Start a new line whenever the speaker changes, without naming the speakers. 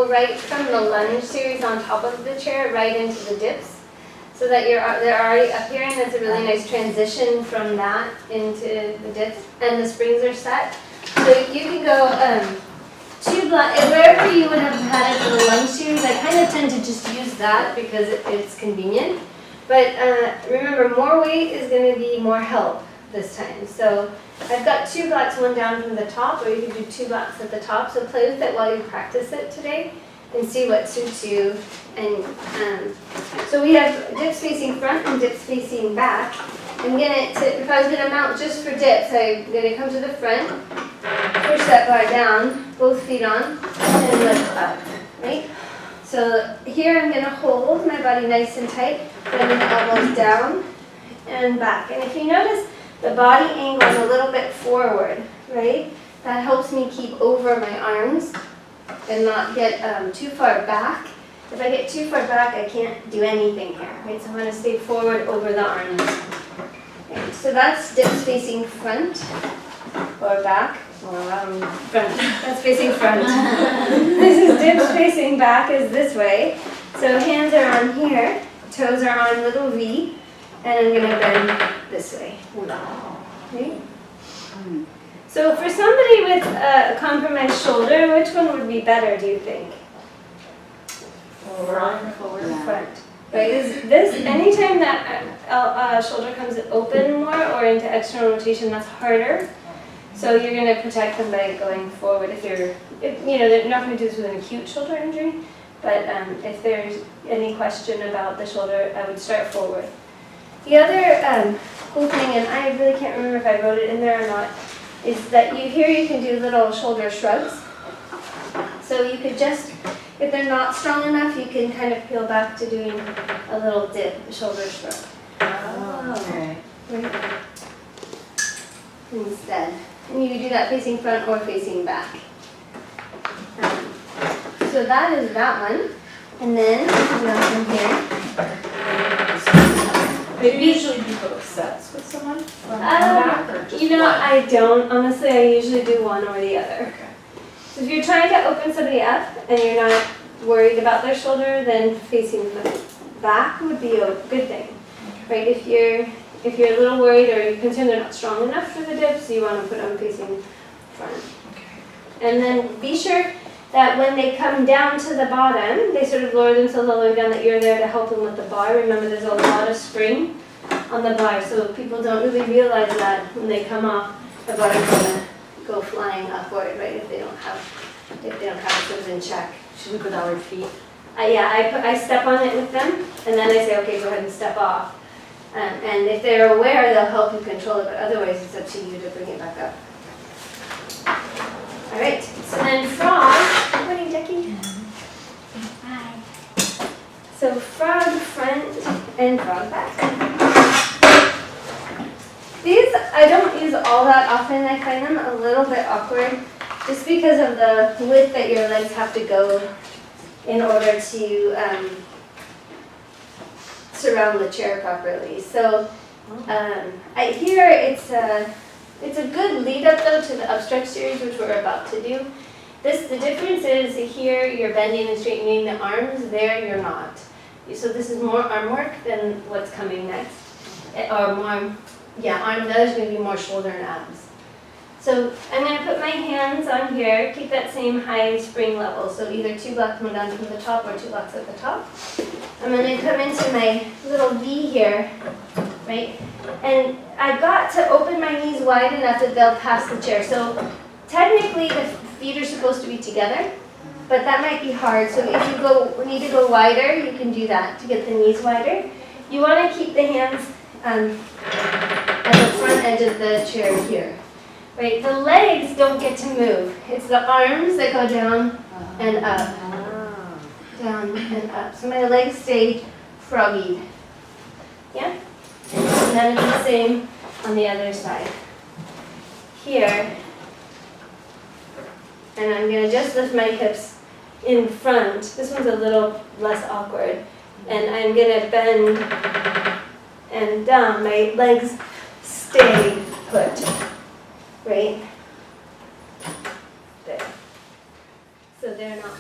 go right from the lunge series on top of the chair right into the dips. So that they're already up here, and that's a really nice transition from that into the dips, and the springs are set. So you can go 2 blocks, wherever you would have had it for the lunge series. I kind of tend to just use that because it's convenient. But remember, more weight is going to be more help this time. So I've got 2 blocks, one down from the top, or you can do 2 blocks at the top. So play with it while you practice it today and see what suits you. And so we have dips facing front and dips facing back. If I was gonna mount just for dips, I'm gonna come to the front, push that bar down, both feet on, and lift up, right? So here I'm gonna hold my body nice and tight, bring the elbows down and back. And if you notice, the body angle is a little bit forward, right? That helps me keep over my arms and not get too far back. If I get too far back, I can't do anything here, right? So I'm going to stay forward over the arms. Okay, so that's dips facing front or back, or front. That's facing front. This is dips facing back is this way. So hands are on here, toes are on little V, and I'm going to bend this way. Okay? So for somebody with a compromised shoulder, which one would be better, do you think? Front. Right, is this, anytime that shoulder comes open more or into external rotation, that's harder. So you're going to protect them by going forward. They're not going to do this with an acute shoulder injury, but if there's any question about the shoulder, I would start forward. The other cool thing, and I really can't remember if I wrote it in there or not, is that you can do little shoulder shrugs. So you could just, if they're not strong enough, you can kind of peel back to doing a little dip, shoulder shrug.
Okay.
Right. Instead. And you can do that facing front or facing back. So that is that one. And then, from here.
They usually do both sets with someone? Back or just one?
I don't. Honestly, I usually do one or the other.
Okay.
So if you're trying to open somebody up and you're not worried about their shoulder, then facing the back would be a good thing, right? If you're a little worried or you're concerned they're not strong enough for the dips, you want to put them facing front.
Okay.
And then be sure that when they come down to the bottom, they sort of lower themselves all the way down, that you're there to help them with the bar. Remember, there's a lot of spring on the bar, so people don't really realize that when they come off, the bar is going to go flying upward, right? If they don't have it in check.
Should we put our feet?
I step on it with them, and then I say, okay, go ahead and step off. And if they're aware, they'll help you control it, but otherwise it's up to you to bring it back up. All right, so then frog. Good morning, Jackie. Hi. So frog front and frog back. These I don't use all that often. I find them a little bit awkward just because of the width that your legs have to go in order to surround the chair properly. So here it's a good lead up though to the upstretch series, which we're about to do. The difference is here you're bending and straightening the arms, there you're not. So this is more arm work than what's coming next. Or more, that is going to be more shoulder and abs. So I'm going to put my hands on here, keep that same high spring level. So either 2 blocks come down from the top or 2 blocks at the top. I'm going to come into my little V here, right? And I've got to open my knees wide enough that they'll pass the chair. So technically the feet are supposed to be together, but that might be hard. So if you need to go wider, you can do that to get the knees wider. You want to keep the hands at the front edge of the chair here. Right, the legs don't get to move. It's the arms that go down and up. Down and up. So my legs stay froggied. Yeah? And then it's the same on the other side. Here. And I'm going to just lift my hips in front. This one's a little less awkward. And I'm going to bend and down. My legs stay put. Right? There. So they're not